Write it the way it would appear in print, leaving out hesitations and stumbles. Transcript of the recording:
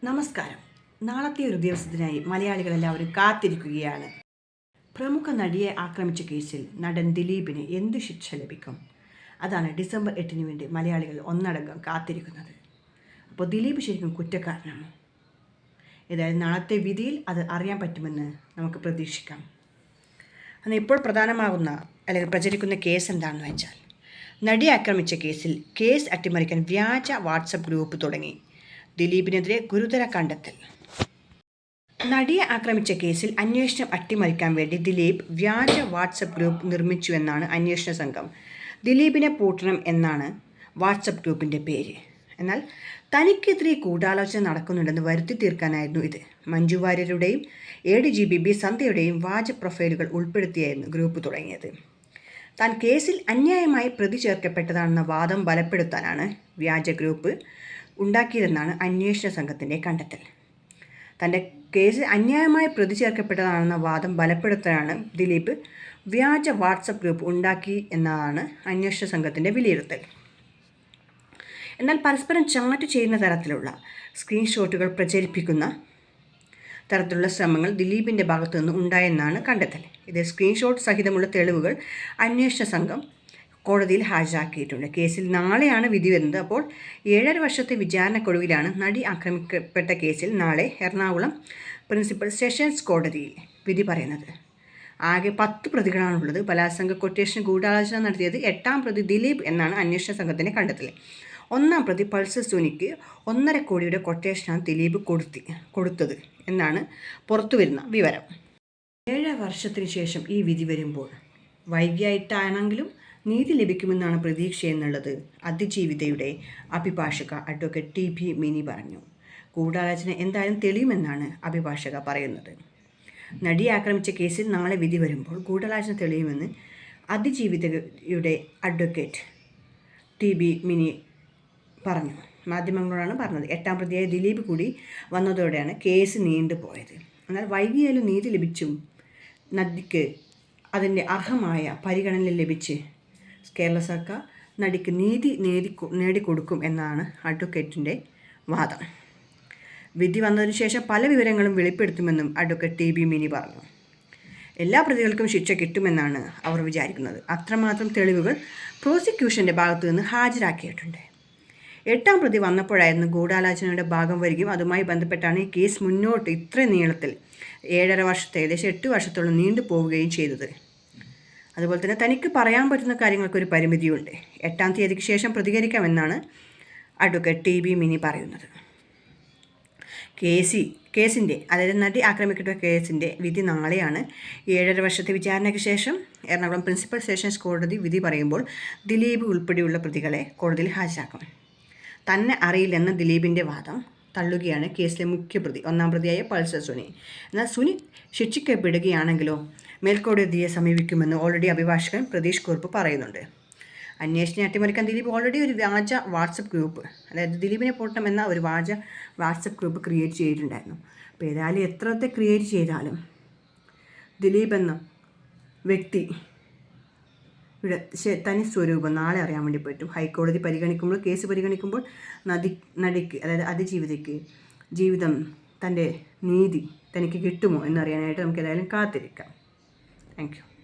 നമസ്കാരം. നാളത്തെ ഒരു ദിവസത്തിനായി മലയാളികളെല്ലാവരും കാത്തിരിക്കുകയാണ്. പ്രമുഖ നടിയെ ആക്രമിച്ച കേസിൽ നടൻ ദിലീപിന് എന്ത് ശിക്ഷ ലഭിക്കും? അതാണ് ഡിസംബർ 8 വേണ്ടി മലയാളികൾ ഒന്നടങ്കം കാത്തിരിക്കുന്നത്. അപ്പോൾ ദിലീപ് ശരിക്കും കുറ്റക്കാരനാണോ? ഏതായാലും നാളത്തെ വിധിയിൽ അത് അറിയാൻ പറ്റുമെന്ന് നമുക്ക് പ്രതീക്ഷിക്കാം. എന്നാൽ ഇപ്പോൾ പ്രധാനമാകുന്ന അല്ലെങ്കിൽ പ്രചരിക്കുന്ന കേസ് എന്താണെന്ന് വെച്ചാൽ, നടിയെ ആക്രമിച്ച കേസിൽ കേസ് അട്ടിമറിക്കാൻ വ്യാജ വാട്സപ്പ് ഗ്രൂപ്പ് തുടങ്ങി. ദിലീപിനെതിരെ ഗുരുതര കണ്ടെത്തൽ. നടിയെ ആക്രമിച്ച കേസിൽ അന്വേഷണം അട്ടിമറിക്കാൻ വേണ്ടി ദിലീപ് വ്യാജ വാട്സപ്പ് ഗ്രൂപ്പ് നിർമ്മിച്ചുവെന്നാണ് അന്വേഷണ സംഘം. ദിലീപിനെ പൂട്ടണം എന്നാണ് വാട്സപ്പ് ഗ്രൂപ്പിൻ്റെ പേര്. എന്നാൽ തനിക്കെതിരെ ഗൂഢാലോചന നടക്കുന്നുണ്ടെന്ന് വരുത്തി തീർക്കാനായിരുന്നു ഇത്. മഞ്ജു വാര്യരുടെയും ADGP സന്ധ്യയുടെയും വ്യാജ പ്രൊഫൈലുകൾ ഉൾപ്പെടുത്തിയായിരുന്നു ഗ്രൂപ്പ് തുടങ്ങിയത്. താൻ കേസിൽ അന്യായമായി പ്രതി ചേർക്കപ്പെട്ടതാണെന്ന വാദം ബലപ്പെടുത്താനാണ് വ്യാജ ഗ്രൂപ്പ് ഉണ്ടാക്കിയതെന്നാണ് അന്വേഷണ സംഘത്തിൻ്റെ കണ്ടെത്തൽ. തൻ്റെ കേസിൽ അന്യായമായി പ്രതി ചേർക്കപ്പെട്ടതാണെന്ന വാദം ബലപ്പെടുത്താനാണ് ദിലീപ് വ്യാജ വാട്സപ്പ് ഗ്രൂപ്പ് ഉണ്ടാക്കി എന്നതാണ് അന്വേഷണ സംഘത്തിൻ്റെ വിലയിരുത്തൽ. എന്നാൽ പരസ്പരം ചാറ്റ് ചെയ്യുന്ന തരത്തിലുള്ള സ്ക്രീൻഷോട്ടുകൾ പ്രചരിപ്പിക്കുന്ന തരത്തിലുള്ള ശ്രമങ്ങൾ ദിലീപിൻ്റെ ഭാഗത്തു നിന്ന് ഉണ്ടായെന്നാണ് കണ്ടെത്തൽ. ഇത് സ്ക്രീൻഷോട്ട് സഹിതമുള്ള തെളിവുകൾ അന്വേഷണ സംഘം കോടതിയിൽ ഹാജരാക്കിയിട്ടുണ്ട്. കേസിൽ നാളെയാണ് വിധി വരുന്നത്. അപ്പോൾ 7.5 വർഷത്തെ വിചാരണക്കൊടുവിലാണ് നടി ആക്രമിക്കപ്പെട്ട കേസിൽ നാളെ എറണാകുളം പ്രിൻസിപ്പൽ സെഷൻസ് കോടതിയിൽ വിധി പറയുന്നത്. ആകെ 10 പ്രതികളാണുള്ളത്. ബലാത്സംഗ കൊട്ടേഷൻ ഗൂഢാലോചന നടത്തിയത് 8ാം പ്രതി ദിലീപ് എന്നാണ് അന്വേഷണ സംഘത്തിൻ്റെ കണ്ടെത്തൽ. 1ാം പ്രതി പൾസർ സുനിക്ക് 1.5 കോടിയുടെ കൊട്ടേഷനാണ് ദിലീപ് കൊടുത്തത് എന്നാണ് പുറത്തുവരുന്ന വിവരം. 7 വർഷത്തിന് ശേഷം ഈ വിധി വരുമ്പോൾ വൈകിയായിട്ടാണെങ്കിലും നീതി ലഭിക്കുമെന്നാണ് പ്രതീക്ഷയെന്നുള്ളത് അതിജീവിതയുടെ അഭിഭാഷക അഡ്വക്കേറ്റ് TB മിനി പറഞ്ഞു. ഗൂഢാലോചന എന്തായാലും തെളിയുമെന്നാണ് അഭിഭാഷക പറയുന്നത്. നടിയെ ആക്രമിച്ച കേസിൽ നാളെ വിധി വരുമ്പോൾ ഗൂഢാലോചന തെളിയുമെന്ന് അതിജീവിതയുടെ അഡ്വക്കേറ്റ് TB മിനി പറഞ്ഞു. മാധ്യമങ്ങളോടാണ് പറഞ്ഞത്. 8ാം പ്രതിയായ ദിലീപ് കൂടി വന്നതോടെയാണ് കേസ് നീണ്ടുപോയത്. എന്നാൽ വൈകിയാലും നീതി ലഭിച്ചും നടിക്ക് അതിൻ്റെ അർഹമായ പരിഗണന ലഭിച്ച് കേരള സർക്കാർ നടിക്ക് നീതി നേടിക്കൊടുക്കും എന്നാണ് അഡ്വക്കേറ്റിൻ്റെ വാദം. വിധി വന്നതിന് ശേഷം പല വിവരങ്ങളും വെളിപ്പെടുത്തുമെന്നും അഡ്വക്കേറ്റ് TB മിനി പറഞ്ഞു. എല്ലാ പ്രതികൾക്കും ശിക്ഷ കിട്ടുമെന്നാണ് അവർ വിചാരിക്കുന്നത്. അത്രമാത്രം തെളിവുകൾ പ്രോസിക്യൂഷൻ്റെ ഭാഗത്തു നിന്ന് ഹാജരാക്കിയിട്ടുണ്ട്. 8ാം പ്രതി വന്നപ്പോഴായിരുന്നു ഗൂഢാലോചനയുടെ ഭാഗം വരികയും അതുമായി ബന്ധപ്പെട്ടാണ് ഈ കേസ് മുന്നോട്ട് ഇത്ര നീളത്തിൽ 7.5 വർഷത്തെ ഏകദേശം 8 വർഷത്തോളം നീണ്ടു പോവുകയും ചെയ്തത്. അതുപോലെ തന്നെ തനിക്ക് പറയാൻ പറ്റുന്ന കാര്യങ്ങൾക്കൊരു പരിമിതിയുണ്ട്. 8ാം തീയതിക്ക് ശേഷം പ്രതികരിക്കാമെന്നാണ് അഡ്വക്കേറ്റ് TB മിനി പറയുന്നത്. കേസിൻ്റെ അതായത് നടി ആക്രമിക്കപ്പെട്ട കേസിൻ്റെ വിധി നാളെയാണ്. 7.5 വർഷത്തെ വിചാരണയ്ക്ക് ശേഷം എറണാകുളം പ്രിൻസിപ്പൽ സെഷൻസ് കോടതി വിധി പറയുമ്പോൾ ദിലീപ് ഉൾപ്പെടെയുള്ള പ്രതികളെ കോടതിയിൽ ഹാജരാക്കും. തന്നെ അറിയില്ലെന്ന ദിലീപിൻ്റെ വാദം തള്ളുകയാണ് കേസിലെ മുഖ്യപ്രതി 1ാം പ്രതിയായ പൾസർ സുനി. എന്നാൽ സുനി ശിക്ഷിക്കപ്പെടുകയാണെങ്കിലോ മേൽക്കോടതിയെ സമീപിക്കുമെന്ന് ഓൾറെഡി അഭിഭാഷകൻ പ്രതീഷ് കുറുപ്പ് പറയുന്നുണ്ട്. അന്വേഷണം അട്ടിമറിക്കാൻ ദിലീപ് ഓൾറെഡി ഒരു വ്യാജ വാട്സപ്പ് ഗ്രൂപ്പ്, അതായത് ദിലീപിനെ പൂട്ടണം എന്ന ഒരു വ്യാജ വാട്സപ്പ് ഗ്രൂപ്പ് ക്രിയേറ്റ് ചെയ്തിട്ടുണ്ടായിരുന്നു. അപ്പോൾ ഏതായാലും എത്രത്തെ ക്രിയേറ്റ് ചെയ്താലും ദിലീപ് എന്ന വ്യക്തി തനി സ്വരൂപം നാളെ അറിയാൻ വേണ്ടി പറ്റും. ഹൈക്കോടതി പരിഗണിക്കുമ്പോൾ കേസ് പരിഗണിക്കുമ്പോൾ നടിക്ക് അതായത് അതിജീവിതയ്ക്ക് ജീവിതം തൻ്റെ നീതി തനിക്ക് കിട്ടുമോ എന്നറിയാനായിട്ട് നമുക്ക് ഏതായാലും കാത്തിരിക്കാം. Thank you.